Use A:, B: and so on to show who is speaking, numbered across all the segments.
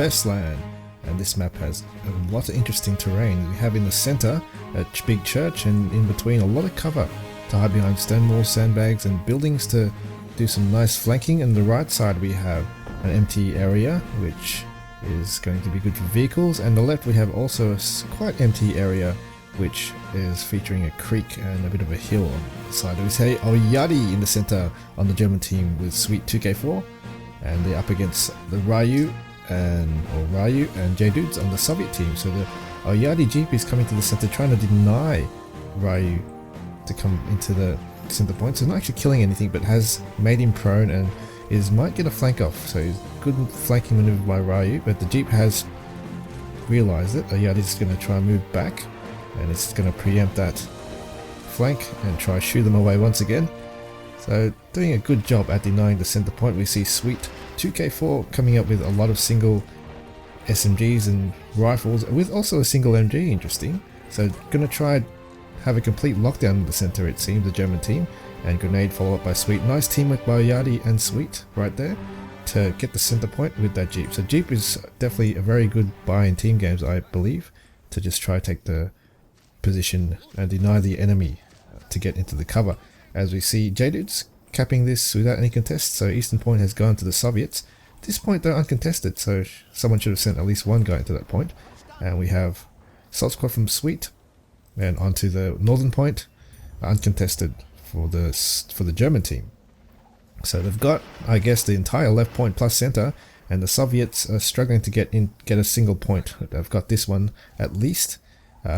A: Bestland, and this map has a lot of interesting terrain. We have in the center a big church, and in between a lot of cover to hide behind stone walls, sandbags and buildings to do some nice flanking. And the right side we have an empty area which is going to be good for vehicles, and the left we have also a quite empty area which is featuring a creek and a bit of a hill on the side. We say Ouyadi in the center on the German team with Sweet2k4, and they're up against the Ryu and Jdudezz on the Soviet team. So the Ouyadi Jeep is coming to the center, trying to deny Ryu to come into the center point. So not actually killing anything, but has made him prone and might get a flank off. So he's good flanking maneuver by Ryu, but the Jeep has realized it. Ouyadi's going to try and move back, and it's going to preempt that flank and try to shoo them away once again. So doing a good job at denying the center point. We see Sweet2k4 coming up with a lot of single SMGs and rifles, with also a single MG, interesting. So going to try have a complete lockdown in the center, it seems, the German team, and grenade follow up by Sweet. Nice teamwork by Ouyadi and Sweet right there to get the center point with that Jeep. So Jeep is definitely a very good buy in team games, I believe, to just try to take the position and deny the enemy to get into the cover. As we see Jdudezz capping this without any contest, so Eastern Point has gone to the Soviets. At this point they're uncontested, so someone should have sent at least one guy into that point. And we have Assault Squad from Sweet and onto the Northern Point, uncontested for the German team. So they've got, I guess, the entire left point plus center, and the Soviets are struggling to get a single point. They've got this one at least.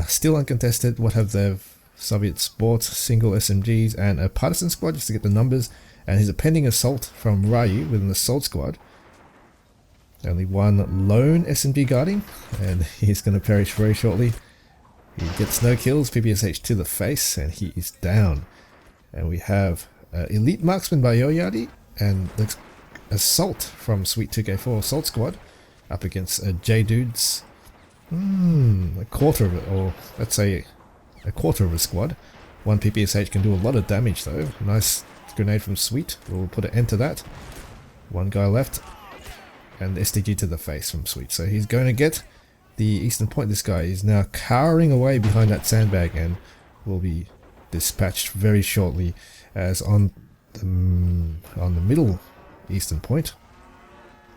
A: Still uncontested. What have the Soviets bought? Single SMGs and a partisan squad just to get the numbers, and here's a pending assault from Ryu with an assault squad. Only one lone SMG guarding, and he's going to perish very shortly. He gets no kills, PPSH to the face, and he is down. And we have elite marksman by Ouyadi and the assault from Sweet2k4 assault squad up against Jdudezz. A quarter of it, or let's say a quarter of a squad. One PPSH can do a lot of damage though. Nice grenade from Sweet. We'll put an end to that. One guy left, and SDG to the face from Sweet. So he's going to get the Eastern Point. This guy is now cowering away behind that sandbag and will be dispatched very shortly. As on the middle Eastern Point,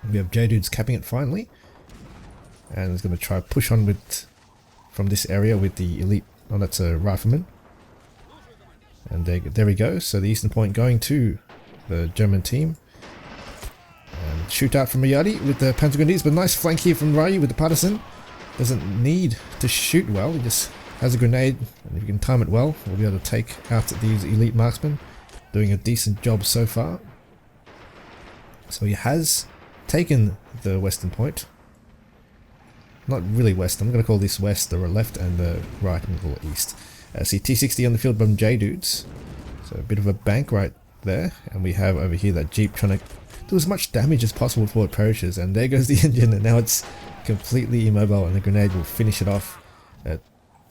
A: we have Jdudezz capping it finally, and is going to try push on with from this area with the elite. Oh, that's a rifleman, and there we go. So the Eastern Point going to the German team, and shoot out from Ouyadi with the Panzer Grenadiers, but nice flank here from Ryu with the partisan. Doesn't need to shoot well, he just has a grenade, and if you can time it well, we'll be able to take out these elite marksmen. Doing a decent job so far. So he has taken the Western Point. Not really west, I'm going to call this west, the left, and the right, middle, east. See T60 on the field from Jdudezz. So a bit of a bank right there, and we have over here that Jeep trying to do as much damage as possible before it perishes, and there goes the engine, and now it's completely immobile, and the grenade will finish it off.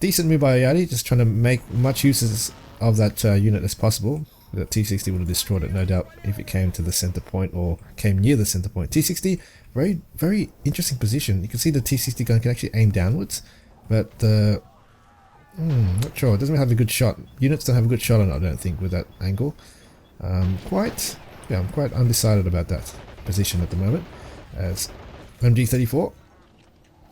A: Decent move by Ouyadi, just trying to make much uses of that unit as possible. The T60 would have destroyed it, no doubt, if it came to the center point or came near the center point. T60, very, very interesting position. You can see the T60 gun can actually aim downwards, but not sure. It doesn't have a good shot. Units don't have a good shot on it, I don't think, with that angle. I'm quite undecided about that position at the moment. As MG34.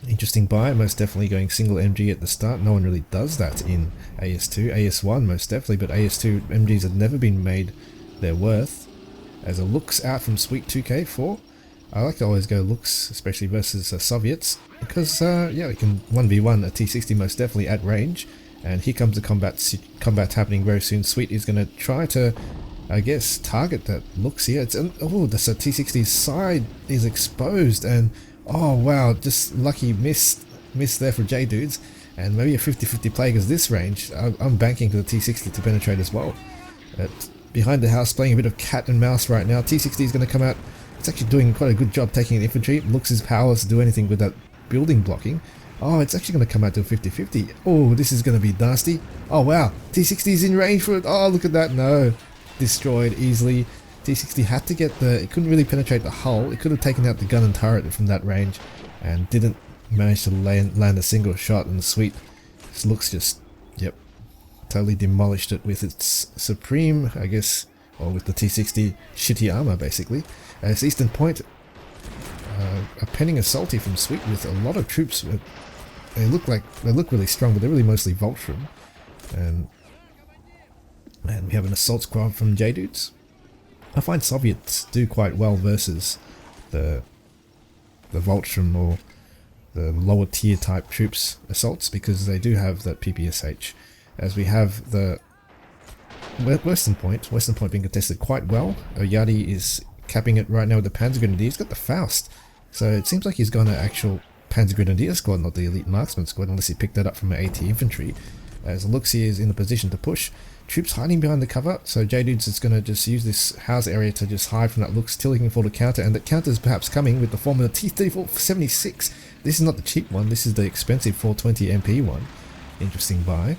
A: Interesting buy, most definitely going single MG at the start. No one really does that in AS2. AS1 most definitely, but AS2 MGs have never been made their worth. As a looks out from Sweet2k4. I like to always go looks, especially versus Soviets, because yeah, we can 1v1 a T60 most definitely at range. And here comes the combat happening very soon. Sweet is going to try to, I guess, target that looks here. It's oh, that's a T60's side is exposed, and oh wow, just lucky miss there for Jdudezz, and maybe a 50-50 play because this range, I'm banking for the T60 to penetrate as well. Behind the house, playing a bit of cat and mouse right now. T60 is going to come out. It's actually doing quite a good job taking the infantry. Looks is powerless to do anything with that building blocking. Oh, it's actually going to come out to a 50-50. Oh, this is going to be nasty. Oh wow, T60 is in range for it. Oh, look at that. No, destroyed easily. T60 had to get it couldn't really penetrate the hull. It could have taken out the gun and turret from that range. and didn't manage to land a single shot, and Sweet looks just, yep, totally demolished it with its Supreme, I guess, or with the T60 shitty armor basically. As Eastern Point, a penning assault here from Sweet with a lot of troops. They look really strong, but they're really mostly Voltrum. And we have an assault squad from Jdudezz. I find Soviets do quite well versus the Voltrum or the lower tier type troops assaults, because they do have that PPSH. As we have the Western Point being contested quite well. Ouyadi is capping it right now with the Panzer Grenadier. He's got the Faust, so it seems like he's gone an actual Panzer Grenadier squad, not the Elite Marksman squad, unless he picked that up from an AT Infantry. As Luxi is in a position to push. Troops hiding behind the cover, so Jdudezz is going to just use this house area to just hide from that Lux, till he can fall to counter, and that counter is perhaps coming with the form of the T-34-76. This is not the cheap one, this is the expensive 420 MP one. Interesting buy.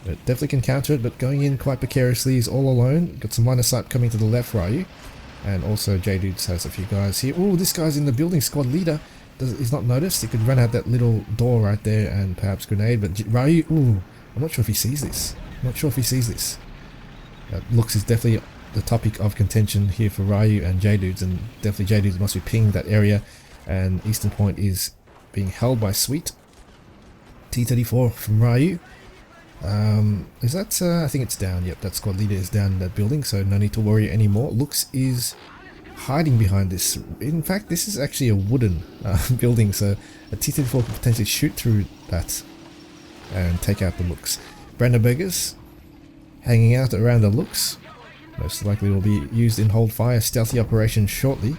A: But definitely can counter it, but going in quite precariously. He's all alone. Got some line of sight coming to the left, Ryu. And also Jdudezz has a few guys here. Oh, this guy's in the building squad leader. He's not noticed. He could run out that little door right there and perhaps grenade, but Ryu, ooh, I'm not sure if he sees this. Lux is definitely the topic of contention here for Ryu and Jdudezz, and definitely Jdudezz must be pinging that area, and Eastern Point is being held by Sweet. T-34 from Ryu. Is that, I think it's down. Yep, that squad leader is down in that building, so no need to worry anymore. Lux is hiding behind this. In fact, this is actually a wooden building, so a T-34 could potentially shoot through that and take out the Lux. Brandenburgers hanging out around the Lux. Most likely will be used in hold fire stealthy operation shortly.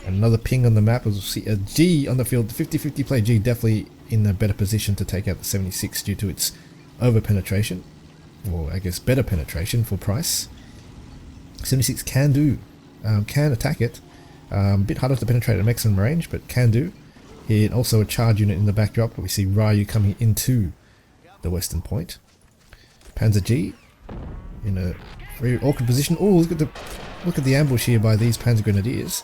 A: And another ping on the map, as we'll see a G on the field. The 50-50 play G definitely in a better position to take out the 76 due to its over penetration, or I guess better penetration for price. 76 can attack it. A bit harder to penetrate at maximum range, but can do. Here also a charge unit in the backdrop. We see Ryu coming into the Western Point. Panzer G in a very awkward position. Oh, look at the ambush here by these Panzer Grenadiers,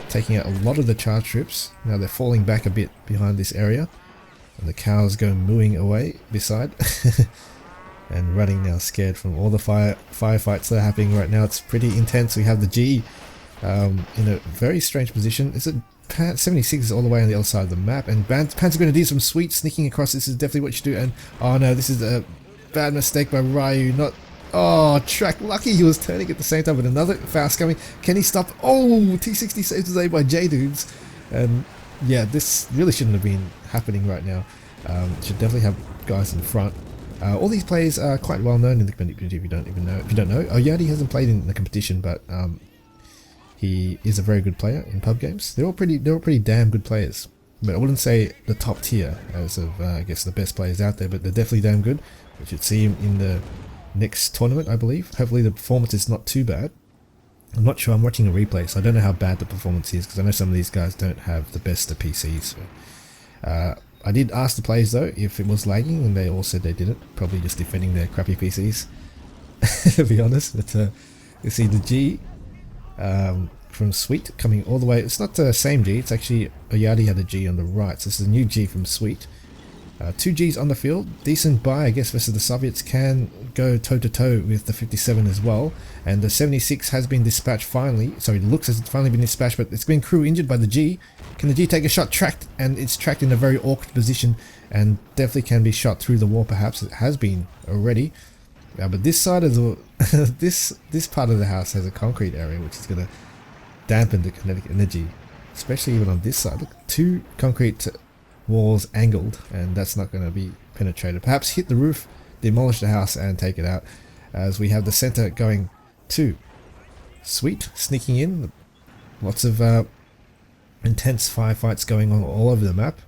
A: taking out a lot of the charge troops. Now they're falling back a bit behind this area, and the cows go mooing away beside and running now, scared from all the firefights that are happening right now. It's pretty intense. We have the G in a very strange position. It's a 76 is all the way on the other side of the map, and Panzer Grenadiers from Sweet sneaking across. This is definitely what you do, and oh no, this is a bad mistake by Ryu. Track lucky he was turning at the same time, with another Faust coming. Can he stop? Oh, T60 saves the day by Jdudezz. And yeah, this really shouldn't have been happening right now. Should definitely have guys in front. All these players are quite well known in the community. If you don't know, Ouyadi hasn't played in the competition, but he is a very good player in pub games. They're all pretty damn good players. But I wouldn't say the top tier as of I guess the best players out there, but they're definitely damn good. We should see him in the next tournament, I believe. Hopefully the performance is not too bad. I'm not sure. I'm watching a replay, so I don't know how bad the performance is, because I know some of these guys don't have the best of PCs. So, I did ask the players though if it was lagging, and they all said they didn't. Probably just defending their crappy PCs, to be honest. But you see the G from Sweet coming all the way. It's not the same G. It's actually Ouyadi had a G on the right. So this is a new G from Sweet. 2 Gs on the field, decent buy I guess versus the Soviets. Can go toe to toe with the 57 as well, and the 76 has been dispatched finally. Sorry, the Lux has finally been dispatched, but it's been crew injured by the G. Can the G take a shot? Tracked, and it's tracked in a very awkward position, and definitely can be shot through the wall. Perhaps it has been already. But this side of the this part of the house has a concrete area, which is going to dampen the kinetic energy, especially even on this side. Look, 2 concrete walls angled, and that's not going to be penetrated. Perhaps hit the roof, demolish the house, and take it out. As we have the center going to Sweet, sneaking in. Lots of intense firefights going on all over the map.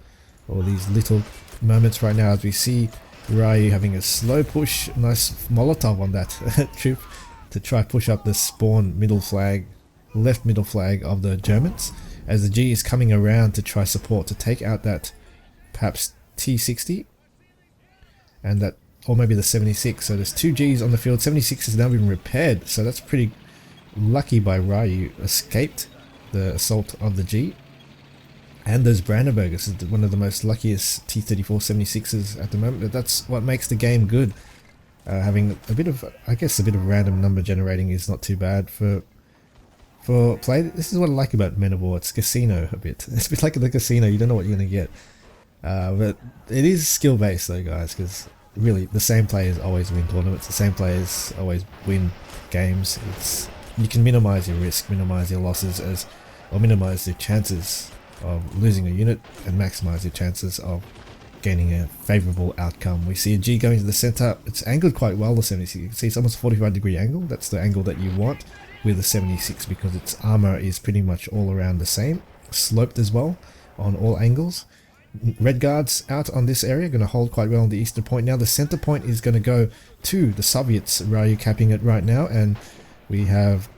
A: All these little moments right now as we see Ryu having a slow push, nice Molotov on that troop to try push up the spawn middle flag, left middle flag of the Germans, as the G is coming around to try support to take out that perhaps T60 and that, or maybe the 76. So there's 2 Gs on the field. 76 has now been repaired, so that's pretty lucky by Ryu. Escaped the assault of the G, And those Brandenburgers is one of the most luckiest T-34 76s at the moment. But that's what makes the game good. Having a bit of, I guess, a bit of random number generating is not too bad for play. This is what I like about Men of War. It's casino a bit. It's a bit like the casino. You don't know what you're going to get. But it is skill based though, guys, because really the same players always win tournaments. The same players always win games. You can minimize your risk, minimize your losses, or minimize your chances of losing a unit, and maximize your chances of gaining a favorable outcome. We see a G going to the center. It's angled quite well, the 76. You can see it's almost 45-degree angle. That's the angle that you want with the 76, because its armor is pretty much all around the same, sloped as well on all angles. Red guards out on this area, going to hold quite well on the eastern point. Now the center point is going to go to the Soviets. Ryu capping it right now, and we have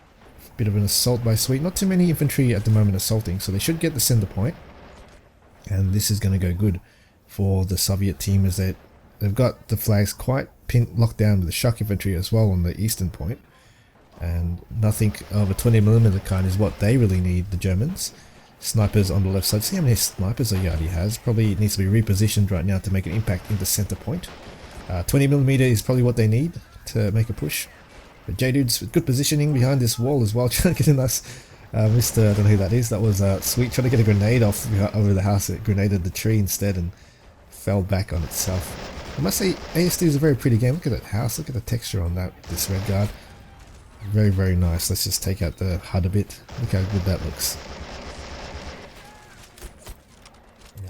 A: a bit of an assault by Sweet. Not too many infantry at the moment assaulting, so they should get the center point, and this is going to go good for the Soviet team, as they've got the flags quite locked down with the shock infantry as well on the eastern point, and nothing of a 20mm kind is what they really need, the Germans. Snipers on the left side. See how many snipers Ouyadi has. Probably needs to be repositioned right now to make an impact in the center point. 20mm is probably what they need to make a push. But Jdudezz with good positioning behind this wall as well, trying to get a nice Mr. I don't know who that is. That was Sweet, trying to get a grenade off over the house. It grenaded the tree instead and fell back on itself. I must say, ASD is a very pretty game. Look at that house. Look at the texture on that. This red guard. Very, very nice. Let's just take out the HUD a bit. Look how good that looks.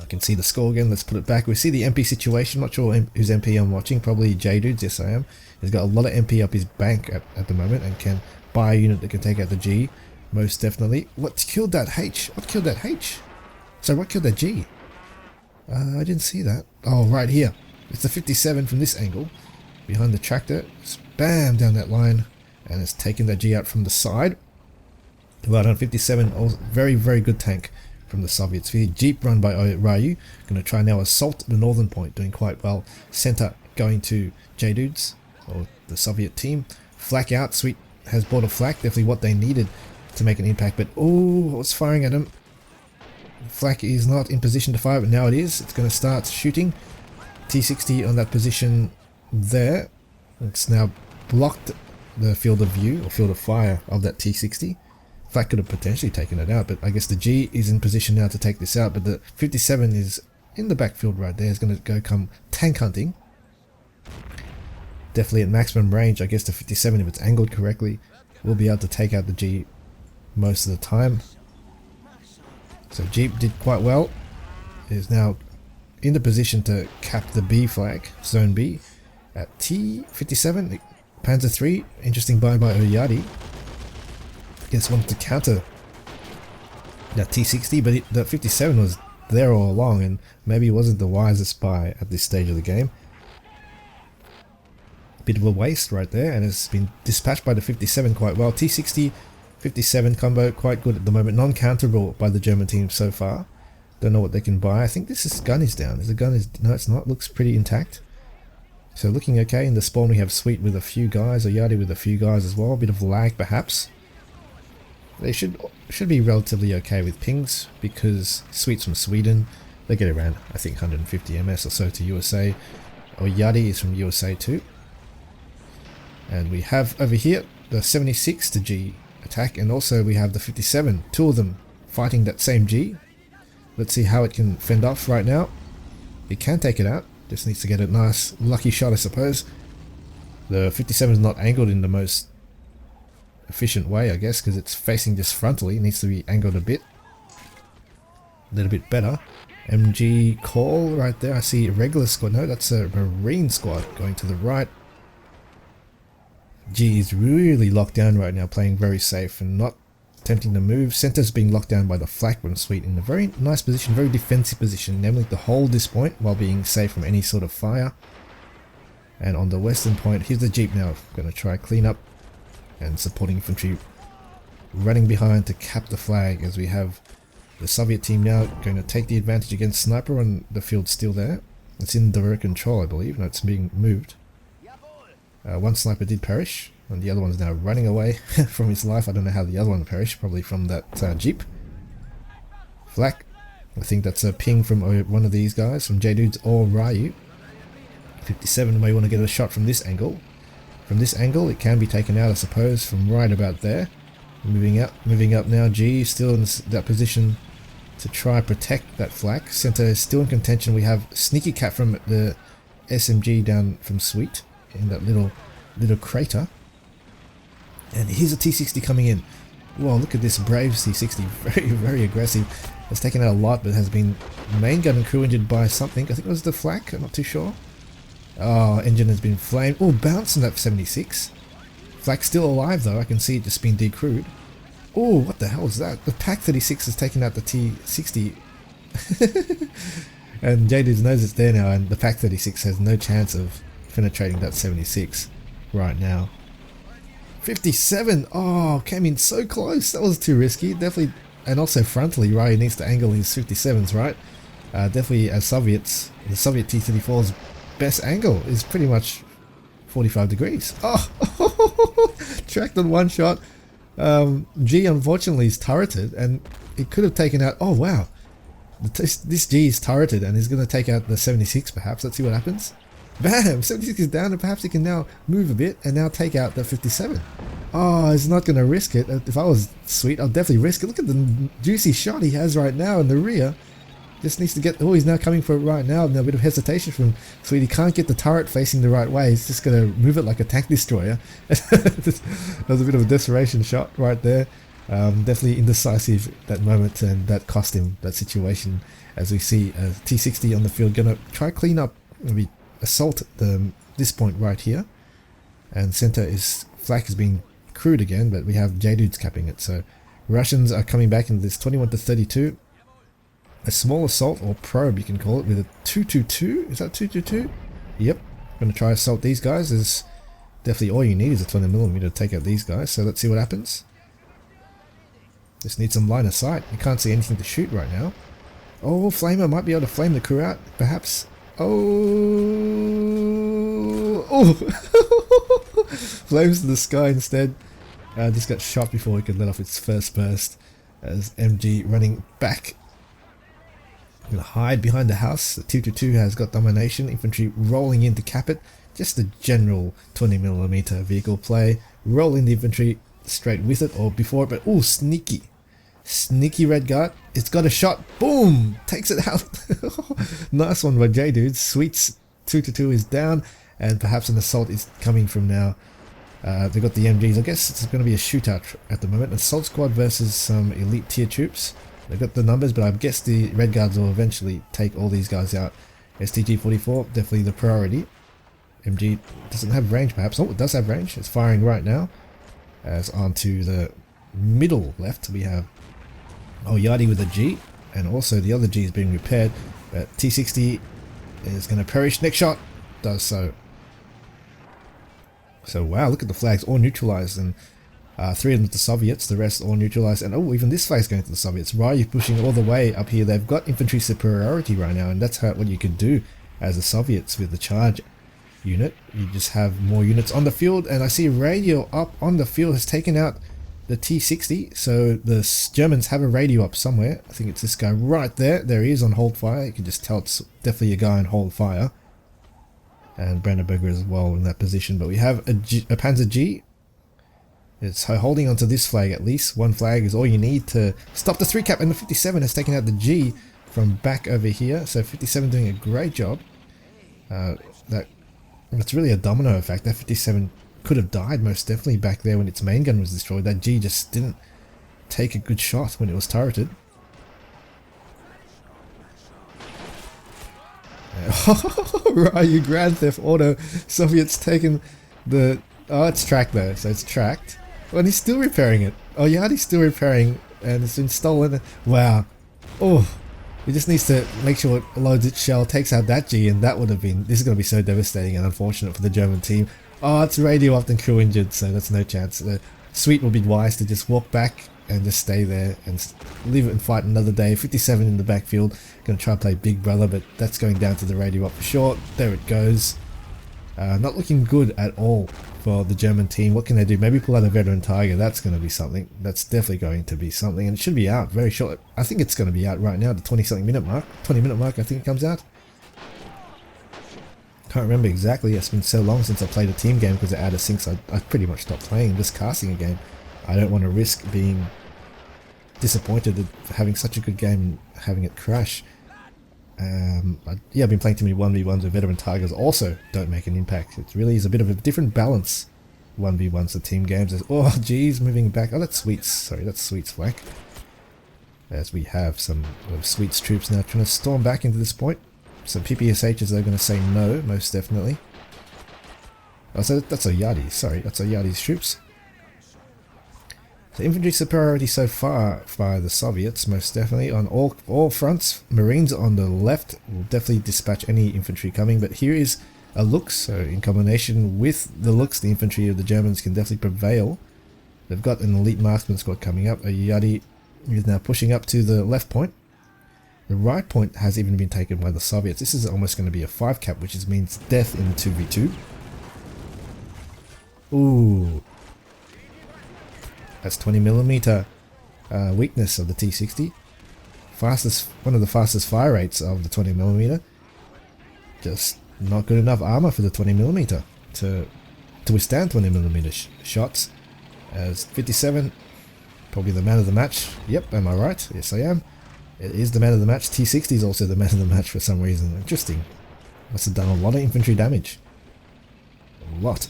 A: Can see the score again. Let's put it back. We see the MP situation. Not sure whose MP I'm watching. Probably Jdudezz. Yes, I am. He's got a lot of MP up his bank at the moment, and can buy a unit that can take out the G. Most definitely. What killed that H? What killed that H? So what killed that G? I didn't see that. Oh, right here. It's the 57 from this angle. Behind the tractor. Just bam! Down that line. And it's taken that G out from the side. Well done, 57. Also, very, very good tank from the Soviets. The Jeep run by Ryu, going to try now assault the northern point, doing quite well. Center going to Jdudezz, or the Soviet team. Flak out. Sweet has bought a flak, definitely what they needed to make an impact, but oh, it's firing at him. Flak is not in position to fire, but now it is. It's going to start shooting. T60 on that position there. It's now blocked the field of view, or field of fire of that T60. Flak could have potentially taken it out, but I guess the G is in position now to take this out, but the 57 is in the backfield right there. Is going to go come tank hunting. Definitely at maximum range. I guess the 57, if it's angled correctly, will be able to take out the G most of the time. So Jeep did quite well. Is now in the position to cap the B flag, zone B, at T57. Panzer 3, interesting buy by Ouyadi. Guess wanted to counter that T60, but the 57 was there all along, and maybe it wasn't the wisest buy at this stage of the game. Bit of a waste right there, and it's been dispatched by the 57 quite well. T60, 57 combo quite good at the moment, non-counterable by the German team so far. Don't know what they can buy. I think this gun is down. The gun is, no, it's not. Looks pretty intact. So looking okay. In the spawn we have Sweet with a few guys, Ouyadi with a few guys as well. A bit of lag perhaps. They should be relatively okay with pings, because Sweet's from Sweden. They get around, I think, 150 ms or so to USA. Ouyadi is from USA too. And we have over here the 76 to G attack, and also we have the 57. Two of them fighting that same G. Let's see how it can fend off right now. It can take it out. Just needs to get a nice lucky shot, I suppose. The 57 is not angled in the most efficient way, I guess, because it's facing just frontally. It needs to be angled a little bit better. MG call right there. I see a regular squad. No, that's a Marine squad going to the right. G is really locked down right now, playing very safe and not attempting to move. Center's being locked down by the flak from Sweet in a very nice position, very defensive position, enabling to hold this point while being safe from any sort of fire. And on the western point, here's the Jeep now. Going to try clean up, and supporting infantry running behind to cap the flag, as we have the Soviet team now going to take the advantage against Sniper, and the field's still there. It's in direct control, I believe. No, it's being moved. One Sniper did perish, and the other one's now running away from his life. I don't know how the other one perished, probably from that Jeep. Flak I think that's a ping from one of these guys, from Jdudezz or Ryu. 57 may want to get a shot from this angle. From this angle it can be taken out, I suppose, from right about there. Moving up now. G still in that position to try protect that flank. Center is still in contention. We have Sneaky Cat from the SMG down from Sweet in that little crater. And here's a T60 coming in. Whoa, look at this brave T60. Very aggressive. Has taken out a lot, but has been main gun and crew injured by something. I think it was the flak, I'm not too sure. Oh, engine has been flamed. Oh, bouncing that 76. Flak's still alive though, I can see it just being decrewed. Oh, what the hell is that? The Pack 36 has taken out the T60. And Jdudezz knows it's there now, and the Pack 36 has no chance of penetrating that 76 right now. 57! Oh, came in so close. That was too risky. Definitely, and also frontally, Ryu needs to angle his 57s, right? Definitely, as Soviets, the Soviet T-34's best angle is pretty much 45 degrees. Oh, tracked on one shot. G unfortunately is turreted, and it could have taken out. Oh wow, this G is turreted, and he's going to take out the 76 perhaps. Let's see what happens. Bam! 76 is down, and perhaps he can now move a bit and now take out the 57. Oh, he's not going to risk it. If I was Sweet, I'd definitely risk it. Look at the juicy shot he has right now in the rear. Just needs to get. Oh, he's now coming for it right now. Now a bit of hesitation from Sweet. He can't get the turret facing the right way. He's just going to move it like a tank destroyer. That was a bit of a desperation shot right there. Definitely indecisive that moment, and that cost him that situation. As we see T60 on the field, going to try clean up, maybe assault this point right here, and center is flak is being crewed again, but we have Jdudezz capping it. So Russians are coming back into this 21-32. A small assault, or probe you can call it, with a 222. Is that 222? Yep. Going to try assault these guys. There's definitely all you need is a 20mm to take out these guys. So let's see what happens. Just need some line of sight. You can't see anything to shoot right now. Oh, Flamer might be able to flame the crew out, perhaps. Oh, flames to the sky instead. Just got shot before it could let off its first burst. As MG running back. I'm going to hide behind the house. The 222 has got domination. Infantry rolling in to cap it. Just a general 20mm vehicle play. Rolling the infantry straight with it or before it. But oh, sneaky. Sneaky red guard. It's got a shot. Boom! Takes it out. Nice one by Jdudezz. Sweet's 222 is down, and perhaps an assault is coming from now. They've got the MGs. I guess it's going to be a shootout at the moment. Assault squad versus some elite tier troops. They've got the numbers, but I guess the red guards will eventually take all these guys out. STG-44, definitely the priority. MG doesn't have range perhaps. Oh, it does have range. It's firing right now. As onto the middle left, we have Ouyadi with a G, and also the other G is being repaired, but T60 is going to perish. Next shot does so. So wow, look at the flags all neutralized, and 3 of them to the Soviets, the rest all neutralized, and oh, even this flag's going to the Soviets. Ryu pushing all the way up here. They've got infantry superiority right now, and that's what you can do as the Soviets with the charge unit. You just have more units on the field, and I see radio up on the field has taken out the T60, so the Germans have a radio up somewhere. I think it's this guy right there. There he is on hold fire. You can just tell it's definitely a guy on hold fire. And Brandenburger as well in that position. But we have a Panzer G. It's holding onto this flag at least. One flag is all you need to stop the 3 cap, and the 57 has taken out the G from back over here. So 57 doing a great job. It's really a domino effect. That 57 could have died most definitely back there when its main gun was destroyed. That G just didn't take a good shot when it was turreted. Ryu Grand Theft Auto. Soviets taken the... Oh, it's tracked though, so it's tracked. Well, he's still repairing it. Oh, Ouyadi's still repairing, and it's been stolen. Wow. Oh, he just needs to make sure it loads its shell, takes out that G, and that would have been... This is going to be so devastating and unfortunate for the German team. Oh, it's radio often crew injured, so that's no chance. The Sweet will be wise to just walk back and just stay there and leave it and fight another day. 57 in the backfield, going to try to play Big Brother, but that's going down to the radio up for sure. There it goes. Not looking good at all for the German team. What can they do? Maybe pull out a veteran Tiger. That's going to be something. That's definitely going to be something. And it should be out very short. I think it's going to be out right now. The 20-something minute mark. 20-minute mark, I think it comes out. Can't remember exactly. It's been so long since I played a team game because they're out of sync. So I pretty much stopped playing. Just casting a game. I don't want to risk being disappointed at having such a good game and having it crash. Yeah, I've been playing too many 1v1s with veteran Tigers. Also don't make an impact. It really is a bit of a different balance. 1v1s to team games. Oh geez, moving back. Oh, that's Sweets. Sorry, that's Sweets flank. As we have some of Sweets troops now trying to storm back into this point. Some PPSHs are going to say no, most definitely. Oh, so that's Ouyadi. Sorry, that's Ouyadi's troops. So infantry superiority so far by the Soviets, most definitely, on all fronts. Marines on the left will definitely dispatch any infantry coming, but here is a look, so in combination with the looks, the infantry of the Germans can definitely prevail. They've got an elite marksman squad coming up. Ouyadi is now pushing up to the left point. The right point has even been taken by the Soviets. This is almost going to be a 5 cap, which means death in 2v2. Ooh. That's 20mm weakness of the T60. One of the fastest fire rates of the 20mm. Just not good enough armor for the 20mm to withstand 20mm shots. As 57, probably the man of the match. Yep, am I right? Yes, I am. It is the man of the match. T60 is also the man of the match for some reason. Interesting. Must have done a lot of infantry damage. A lot.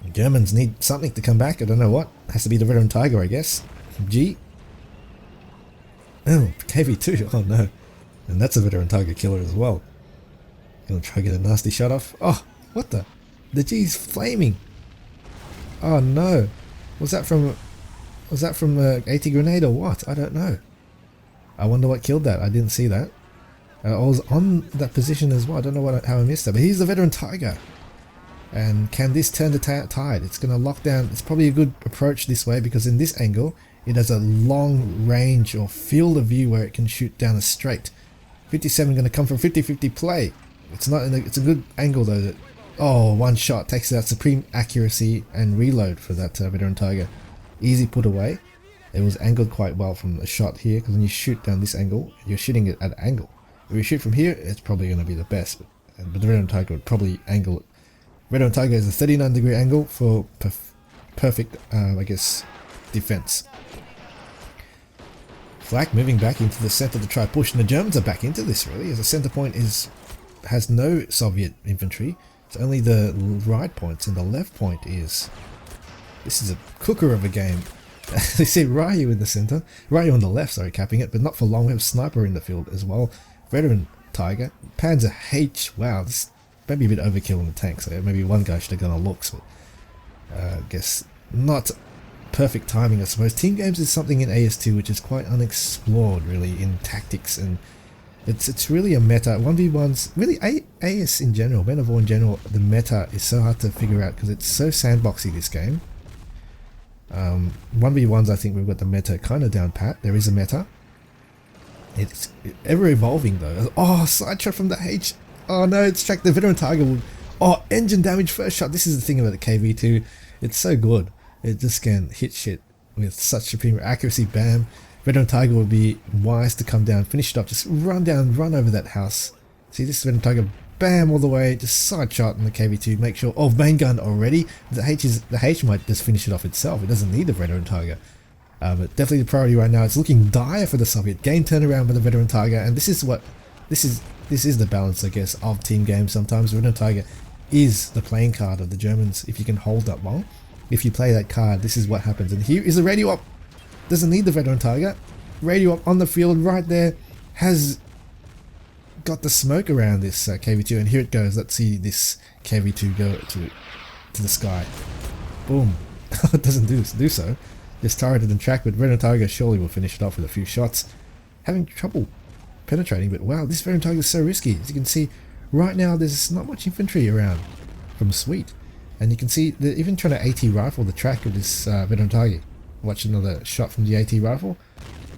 A: The Germans need something to come back. I don't know what. Has to be the veteran Tiger, I guess. G. Oh, KV2. Oh no. And that's a veteran Tiger killer as well. Gonna try to get a nasty shot off. Oh, what the? The G's flaming. Oh no. Was that from AT grenade or what? I don't know. I wonder what killed that. I didn't see that. I was on that position as well. I don't know how I missed that. But he's the veteran Tiger. And can this turn the tide? It's going to lock down. It's probably a good approach this way because in this angle, it has a long range or field of view where it can shoot down a straight. 57 going to come from 50-50 play. It's a good angle though. That, oh, one shot takes out supreme accuracy and reload for that veteran Tiger. Easy put away. It was angled quite well from the shot here because when you shoot down this angle, you're shooting it at an angle. If you shoot from here, it's probably going to be the best. But the veteran Tiger would probably angle it. Veteran Tiger is a 39-degree angle for perfect, I guess, defense. Flak moving back into the center to try push, and the Germans are back into this really, as the center point has no Soviet infantry. It's only the right points, and the left point is. This is a cooker of a game. You see Ryu in the center, Ryu on the left, sorry, capping it, but not for long. We have Sniper in the field as well. Veteran Tiger, Panzer H. Wow, this maybe a bit overkill in the tank, so maybe one guy should have gone on looks, but I guess not perfect timing, I suppose. Team games is something in AS2 which is quite unexplored really in tactics, and it's really a meta. 1v1s, really AS in general, Men of War in general, the meta is so hard to figure out because it's so sandboxy this game. 1v1s I think we've got the meta kind of down pat. There is a meta. It's ever evolving though. Oh, side shot from the H. Oh no, it's tracked the veteran Tiger. Oh, engine damage first shot. This is the thing about the KV2. It's so good. It just can hit shit with such supreme accuracy. Bam. Veteran Tiger would be wise to come down, finish it up, just run down, run over that house. See this veteran Tiger, bam, all the way, just side shot in the KV2. Make sure, oh, main gun already. The H might just finish it off itself. It doesn't need the veteran Tiger. But definitely the priority right now. It's looking dire for the Soviet. Game turnaround by the veteran Tiger, and this is the balance, I guess, of team games. Sometimes veteran Tiger is the playing card of the Germans if you can hold that long. If you play that card, this is what happens. And here is a radio op. Doesn't need the veteran Tiger. Radio up on the field right there. Has got the smoke around this KV2, and here it goes. Let's see this KV2 go to the sky. Boom. It doesn't do so. Just turreted and track, but veteran Tiger surely will finish it off with a few shots. Having trouble penetrating, but wow, this veteran Tiger is so risky. As you can see, right now there's not much infantry around from Sweet, and you can see they're even trying to AT rifle the track of this veteran Tiger. Watch another shot from the AT rifle.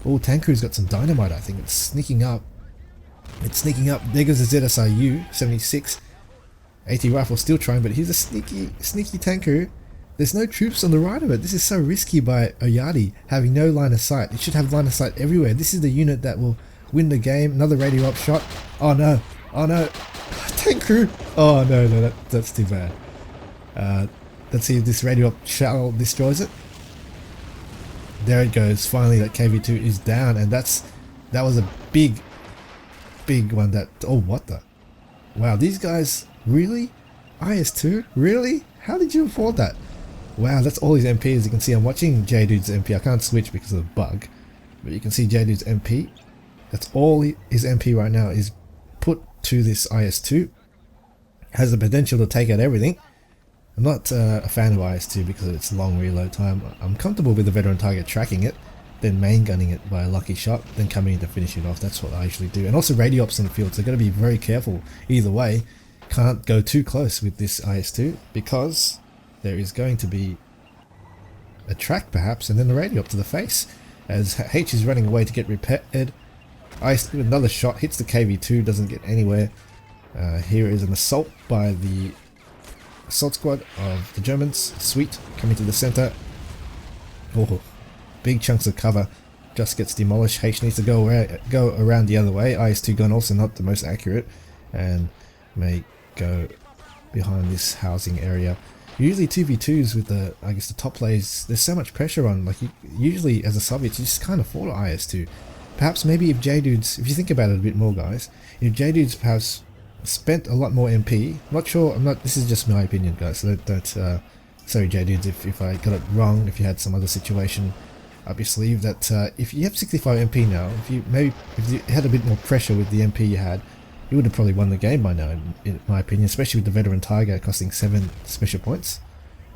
A: Oh, tank crew's got some dynamite. I think it's sneaking up. It's sneaking up. There goes the Jdudezz Ryu 76. AT rifle still trying, but he's a sneaky tanker. There's no troops on the right of it. This is so risky by Ouyadi, having no line of sight. It should have line of sight everywhere. This is the unit that will win the game. Another radio up shot. Oh no, oh no. Tank crew. Oh no, that's too bad. Let's see if this radio up shell destroys it. There it goes. Finally, that KV2 is down, and that was a big one. That, oh, what the? Wow, these guys really? IS2? Really? How did you afford that? Wow, that's all his MP. As you can see, I'm watching Jdudezz's MP. I can't switch because of the bug, but you can see Jdudezz's MP. That's all his MP right now is put to this IS2. Has the potential to take out everything. I'm not a fan of IS2 because of its long reload time. I'm comfortable with the veteran target tracking it, then main gunning it by a lucky shot, then coming in to finish it off. That's what I usually do. And also radio ops on the field, so got to be very careful either way. Can't go too close with this IS2 because there is going to be a track perhaps, and then the radio up to the face as H is running away to get repaired. IS2 with another shot hits the KV2, doesn't get anywhere. Here is an assault by the assault squad of the Germans. Sweet coming to the center. Oh, big chunks of cover just gets demolished. H needs to go around the other way. IS2 gun also not the most accurate and may go behind this housing area. Usually 2v2s with the, I guess, the top lays, there's so much pressure on, like usually as a Soviet you just can't afford an IS2. Perhaps maybe if Jdudezz, if you think about it a bit more guys, if Jdudezz perhaps spent a lot more MP, not sure, this is just my opinion guys, so don't sorry Jdudezz if I got it wrong, if you had some other situation up your sleeve, that if you have 65 MP now, if you had a bit more pressure with the MP you had, you would have probably won the game by now, in my opinion, especially with the veteran Tiger costing 7 special points.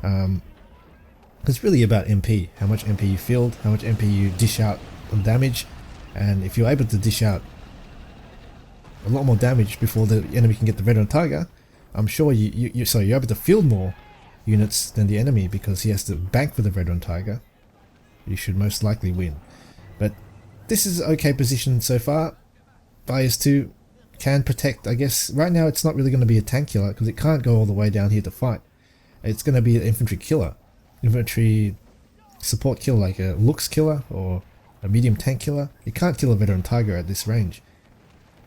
A: It's really about MP, how much MP you field, how much MP you dish out on damage, and if you're able to dish out a lot more damage before the enemy can get the veteran Tiger, I'm sure you're able to field more units than the enemy because he has to bank for the veteran Tiger. You should most likely win. But this is okay position so far. IS2 can protect, I guess. Right now it's not really going to be a tank killer because it can't go all the way down here to fight. It's going to be an infantry killer. Infantry support killer, like a looks killer or a medium tank killer. It can't kill a veteran Tiger at this range.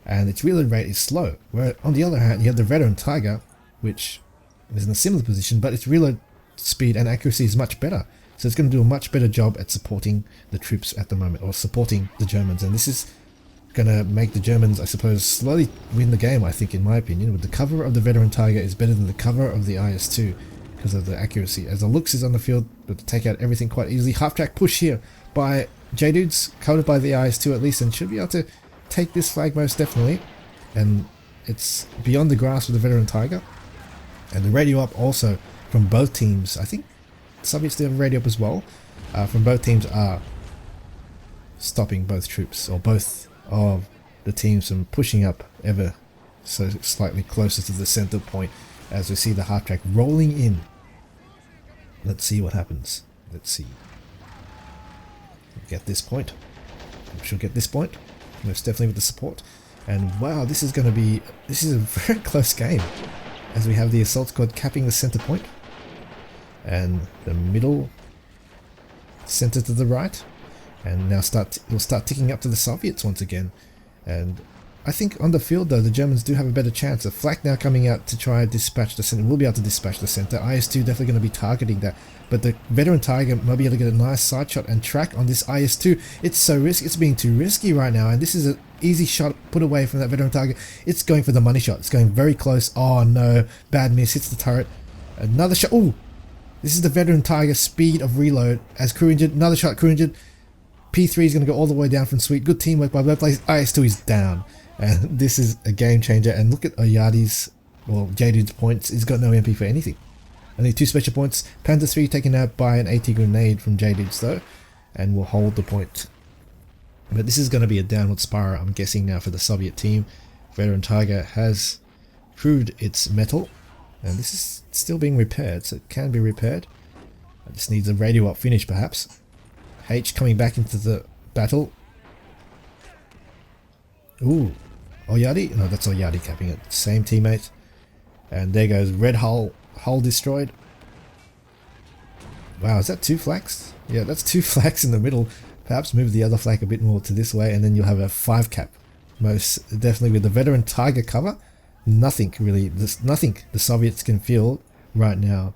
A: And its reload rate is slow. Where on the other hand, you have the veteran Tiger, which is in a similar position, but its reload speed and accuracy is much better. So it's going to do a much better job at supporting the troops at the moment, or supporting the Germans. And this is going to make the Germans, I suppose, slowly win the game, I think, in my opinion. With the cover of the veteran Tiger is better than the cover of the IS2 because of the accuracy. As the looks is on the field, but to take out everything quite easily. Half-track push here by Jdudezz, covered by the IS2 at least, and should be able to take this flag most definitely. And it's beyond the grasp of the veteran Tiger. And the radio up also from both teams. I think Soviets do have a radio up as well. From both teams are stopping both troops, or both of the teams from pushing up ever so slightly closer to the center point as we see the half track rolling in. Let's see what happens. Let's see. Get this point. I'm sure get this point. Most definitely with the support. And wow, this is a very close game as we have the assault squad capping the center point and the middle center to the right, and now it'll start ticking up to the Soviets once again. And I think on the field though, the Germans do have a better chance. A flak now coming out to try and dispatch the center. We'll be able to dispatch the center. IS2 definitely going to be targeting that, but the veteran Tiger might be able to get a nice side shot and track on this IS2. It's so risky. It's being too risky right now, and this is an easy shot put away from that veteran Tiger. It's going for the money shot. It's going very close. Oh no, bad miss, hits the turret. Another shot. Oh, this is the veteran Tiger speed of reload as crew injured. Another shot, crew injured. P3 is going to go all the way down from Sweet. Good teamwork by both players. IS2 is down. And this is a game changer. And look at Ouyadi's, well, Jdudezz's points. He's got no MP for anything. Only 2 special points. Panther 3 taken out by an AT grenade from Jdudezz though, and will hold the point. But this is going to be a downward spiral, I'm guessing now, for the Soviet team. Veteran Tiger has proved its mettle, and this is still being repaired, so it can be repaired. It just needs a radio up finish perhaps. H coming back into the battle. Ooh, Ouyadi? No, that's Ouyadi capping it. Same teammate. And there goes red hull destroyed. Wow, is that 2 flags? Yeah, that's 2 flags in the middle. Perhaps move the other flag a bit more to this way and then you'll have a 5 cap. Most definitely with the veteran Tiger cover, nothing really, nothing the Soviets can field right now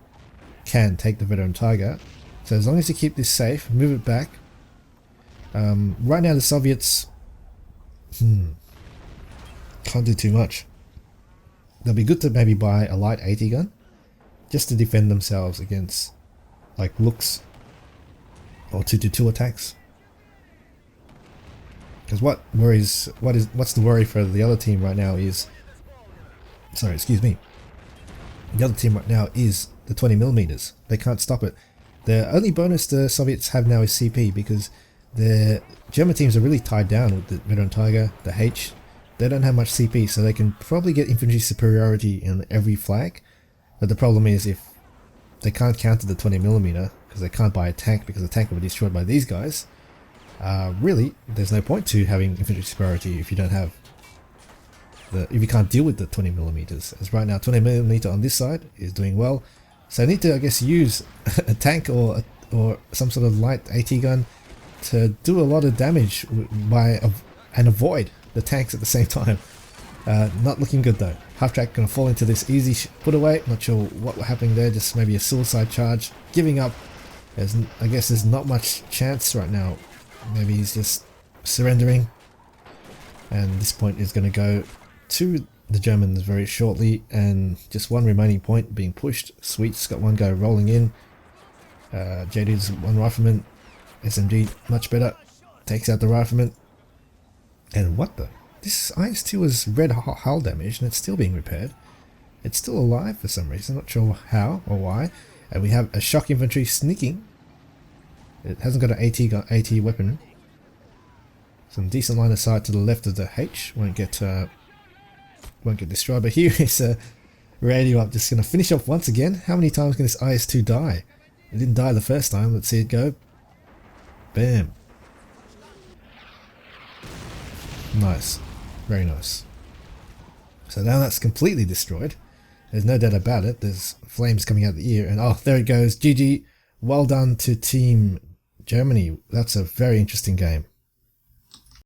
A: can take the veteran Tiger. So as long as you keep this safe, move it back. Right now the Soviets can't do too much. They'll be good to maybe buy a light 80 gun just to defend themselves against like looks or 222 attacks. Because what's the worry for the other team right now is, sorry, excuse me. The other team right now is the 20mm. They can't stop it. The only bonus the Soviets have now is CP, because the German teams are really tied down with the veteran Tiger, the H. They don't have much CP, so they can probably get infantry superiority in every flag. But the problem is if they can't counter the 20mm, because they can't buy a tank because the tank will be destroyed by these guys, really there's no point to having infantry superiority if you don't have if you can't deal with the 20mm. As right now 20mm on this side is doing well, so I need to, I guess, use a tank or some sort of light AT gun to do a lot of damage and avoid the tanks at the same time. Not looking good though. Half track gonna fall into this easy put away. Not sure what happening there, just maybe a suicide charge, giving up. I guess there's not much chance right now. Maybe he's just surrendering, and this point is going to go to the Germans very shortly, and just one remaining point being pushed. Sweet's got one guy rolling in. Jdudezz one rifleman. SMG much better, takes out the rifleman. And what the? This IS-2 was red hull damage and it's still being repaired. It's still alive for some reason, not sure how or why. And we have a shock infantry sneaking. It hasn't got an AT weapon. Some decent line of sight to the left of the H. Won't get destroyed. But here is a radio up. Just going to finish off once again. How many times can this IS-2 die? It didn't die the first time. Let's see it go. Bam. Nice. Very nice. So now that's completely destroyed. There's no doubt about it. There's flames coming out the ear. And oh, there it goes. GG. Well done to Team Germany. That's a very interesting game.